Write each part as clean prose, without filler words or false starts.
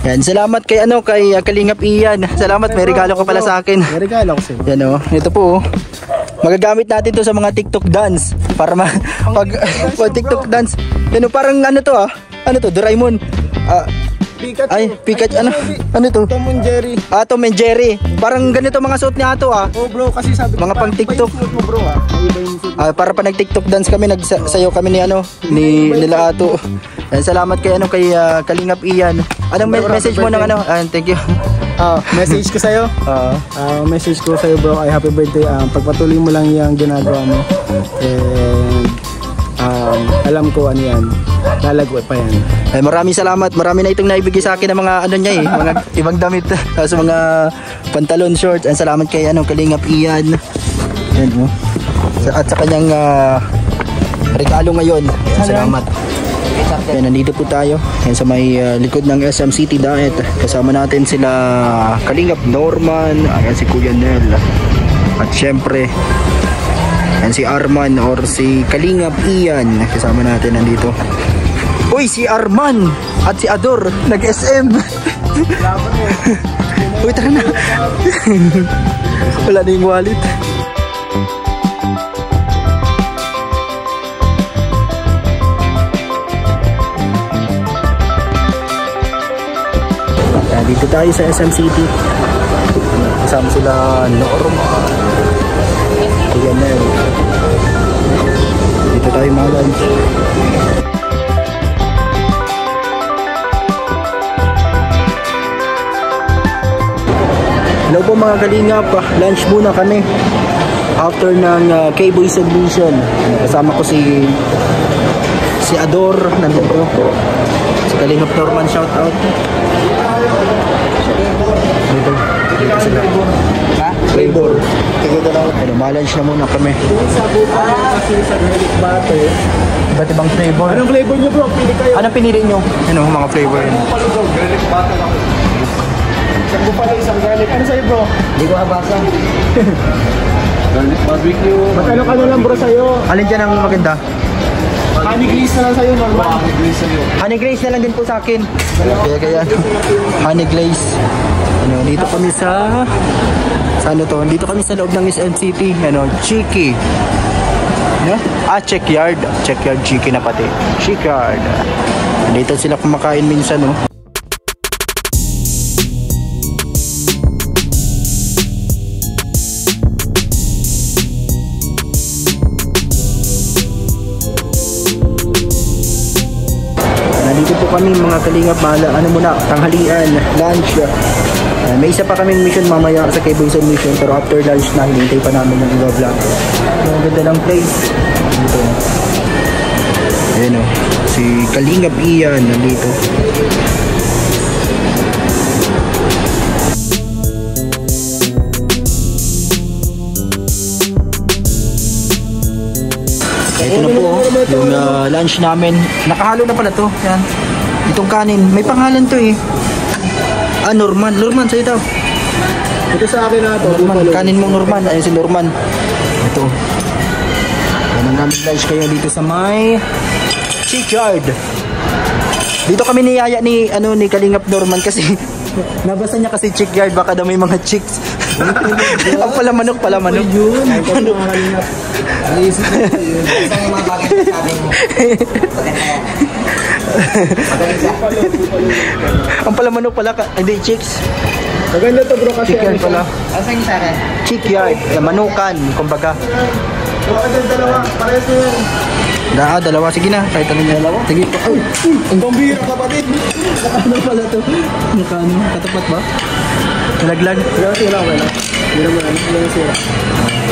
Yan, salamat kay kay Kalingap Ian. Salamat, may regalo ka pala sa akin. May regalo ko sa'yo. Yan oh, ito po oh. Magagamit natin to sa mga TikTok dance para pag TikTok dance. Yan oh, parang ano to ah. Ano to? Doraemon. Pikachu. Ay, Pikachu. Ano to? Tom and Jerry. Tom and Jerry. Parang ganito mga suot niya ato ah. Oh bro, kasi sabi mga pang TikTok. Mo, bro, para pa nag-TikTok dance kami, nagsayaw kami ni nila ato. Salamat kay Kalingap Ian. Anong message mo ng thank you. Message ko sa'yo. Message ko sa'yo bro, ay happy birthday. Pagpatuloy mo lang yung ginagawa mo. And alam ko ano yan, lalago pa yan. Maraming salamat. Marami na itong naibigay sa akin ng mga mga ibang damit sa mga pantalon, shorts. And salamat kay Kalingap Ian. Yan mo. At sa kanyang regalo ngayon. Salamat. Yan, nandito po tayo. Yan sa may likod ng SM City Diet. Kasama natin sila Kalingap Norman, ayan si Kuya Nel. At syempre yan si Arman or si Kalingap Ian. Kasama natin nandito. Uy, si Arman at si Ador nag-SM. Uy, tara na. Wala na yung wallet. Dito tayo sa SM City. Kasama sila Norman, Kuya Nel. Dito tayo mag-lunch. Hello po mga Kalingap, lunch muna kami after ng K-Boy submission. Kasama ko si Ador nandito, si Kalingap Norman, shout out. Dito sila. Flavor. Malunch na muna kami. Sa buka kasi sa garlic butter. Iba't ibang flavor. Anong flavor nyo bro? Pili kayo. Anong pinili nyo? Mga flavor yun. Garlic butter ako. Isang bupalo, isang garlic. Ano sa'yo bro? Hindi ko nabasa. Garlic barbecue. Magkano lang bro sa'yo? Alin dyan ang maganda? Honey glaze na lang sa'yo, normal. Honey glaze sa'yo. Honey glaze na lang din po sa akin. Kaya honey glaze. Dito kami sa dito kami sa loob ng SM City. Chiki. Checkyard. Checkyard Chiki na pati. Checkyard. Dito sila kumakain minsan, no. Nandito po kami mga Kalingap, tanghalian, lunch. May isa pa kaming mission mamaya sa K-Boy mission, pero after lunch na hinintay pa namin ng iba vlog. Ang ganda ng place dito. Ayan o, si Kalingap Ian nandito. Ito na po yung lunch namin. Nakahalo na pala to. Yan. Itong kanin, may pangalan to eh. Norman, sa'yo daw. Ito sa akin na ito. Kanin mong Norman. Ayun si Norman. Ito. Yan ang namin lunch kayo dito sa may Chickyard. Dito kami niyaya ni Kalingap Norman kasi nabasa niya kasi Chickyard, baka daw may mga chicks. Ang palamanok. Yun. Manok. Naisip ko yun. Isang yung mga bagay na sabi mo. Ang palamanok pala, hindi chicks. Maganda to bro kasi Chickyard pala. Asan yung sa akin? Chickyard, manukan, kumbaga. Bro, dalawa. Parehas na yan. Dalawa. Sige na, kahit ano niya. Dalawa? Sige. Ang pambira kapatid. Ano pala to? Nakano? Katapat ba? Nalaglag? Wala sila, wala. Wala sila.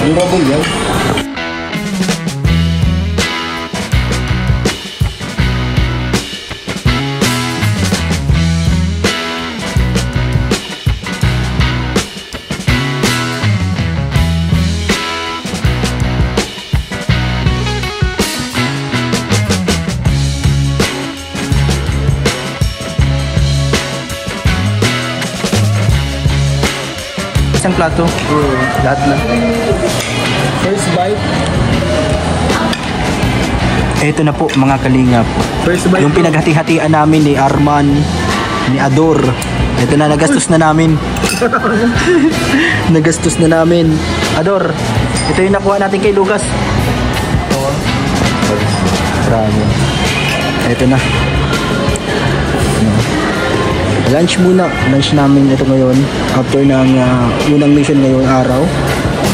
Durable yan. Isang plato. Lahat na. First bite. Ito na po mga Kalingap. First bite. Yung pinaghati-hatian namin ni Arman, ni Ador. Ito na, nagastos na namin. Nagastos na namin. Ador, ito yung nakuha natin kay Lucas. Marami. Ito na. Lunch muna. Lunch namin ito ngayon. After ng unang mission ngayong araw.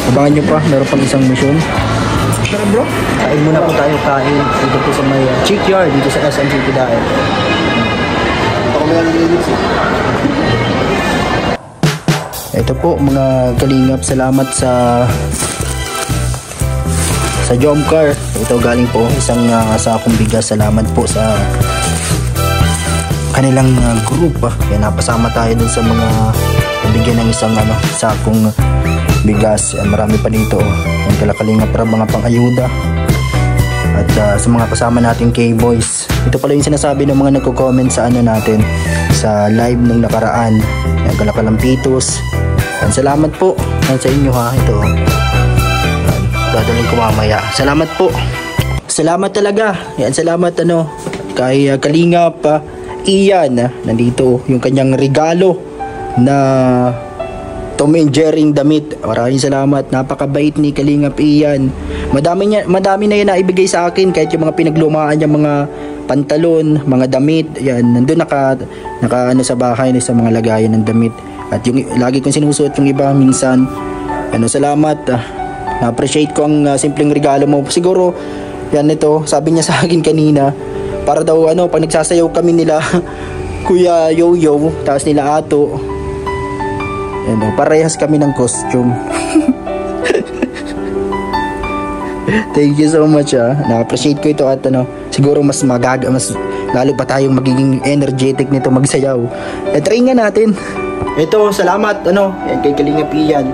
Abangan nyo pa, meron pang isang mission. Tara bro, kain muna po tayo, kain dito po sa may Chickyard, dito sa SM City dahil. Ito po mga kalingap, salamat sa Jomcar. Ito galing po isang sakong bigas. Salamat po sa kanilang group. Kaya napasama tayo dun sa mga nabigyan ng isang sakong bigas. Marami pa dito. Ang kalakalinga para mga pang-ayuda. At sa mga kasama natin K-Boys. Ito pala yung sinasabi ng mga nagko-comment sa natin sa live nung nakaraan. Ang kalakalampitos. Yan, salamat po. Yan sa inyo ha. Ito. Dadalhin ko mamaya. Salamat po. Salamat talaga. Yan, salamat kay Kalingap Ian. Nandito yung kanyang regalo na Tom and Jerry damit. Maraming salamat. Napakabait ni Kalingap Ian. Madami na yan na ibigay sa akin, kahit yung mga pinaglumaan niya, mga pantalon, mga damit. Yan, nandun naka sa bahay sa mga lagayan ng damit. At yung lagi kong sinusuot yung iba minsan. Salamat. Na-appreciate ko ang simpleng regalo mo. Siguro yan ito, sabi niya sa akin kanina, para daw pag nagsasayaw kami nila Kuya Yoyo, tapos nila Ato. Parehas kami ng costume. Thank you so much. Na-appreciate ko ito at siguro mas lalo pa tayong magiging energetic nito magsayaw. Try nga natin. Ito, salamat yan kay Kalingap Ian.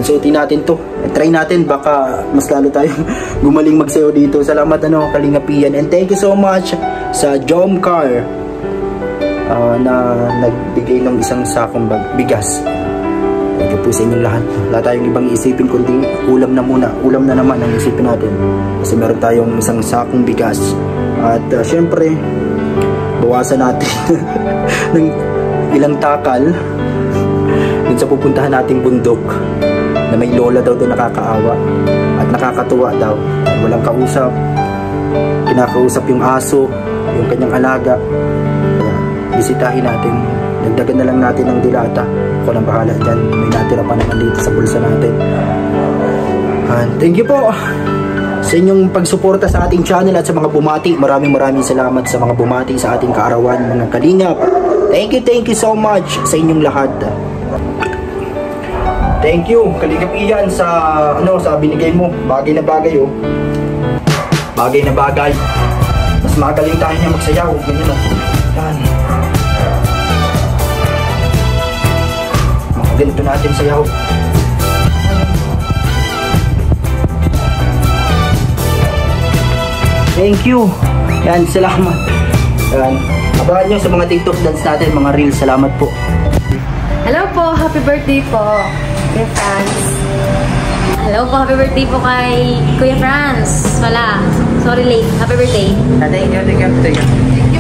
Suotin natin to. Try natin, baka mas lalo tayong gumaling magsayaw dito. Salamat Kalingap Ian. And thank you so much sa Jomcar na nagbigay ng isang sakong bigas. Thank you po sa inyong lahat. Wala tayong ibang isipin kundi ulam na muna. Ulam na naman ang isipin natin. Kasi meron tayong isang sakong bigas. At syempre, bawasan natin ng ilang takal dun sa pupuntahan nating bundok na may lola daw doon nakakaawa at nakakatuwa daw. Walang kausap. Kinakausap yung aso, yung kanyang alaga. Kaya bisitahin natin. Dagdagan na lang natin ng dilata. Ako nang bahala dyan. May natira pa naman dito sa bulsa natin. And thank you po sa inyong pagsuporta sa ating channel at sa mga bumati. Maraming salamat sa mga bumati sa ating kaarawan, mga kalingap. Thank you so much sa inyong lahat. Thank you, Kalingap Ian, sa sa binigay mo. Bagay na bagay Bagay na bagay. Mas magaling tayo niya magsayaw. Ganyan Yan. Ganito natin sayaw. Thank you. Yan, salamat. Yan. Abangan nyo sa mga TikTok dance natin, mga reels. Salamat po. Hello po, happy birthday po, Kuya Franz. Hello po, happy birthday po kay Kuya Franz. Wala, sorry late. Happy birthday. Thank you.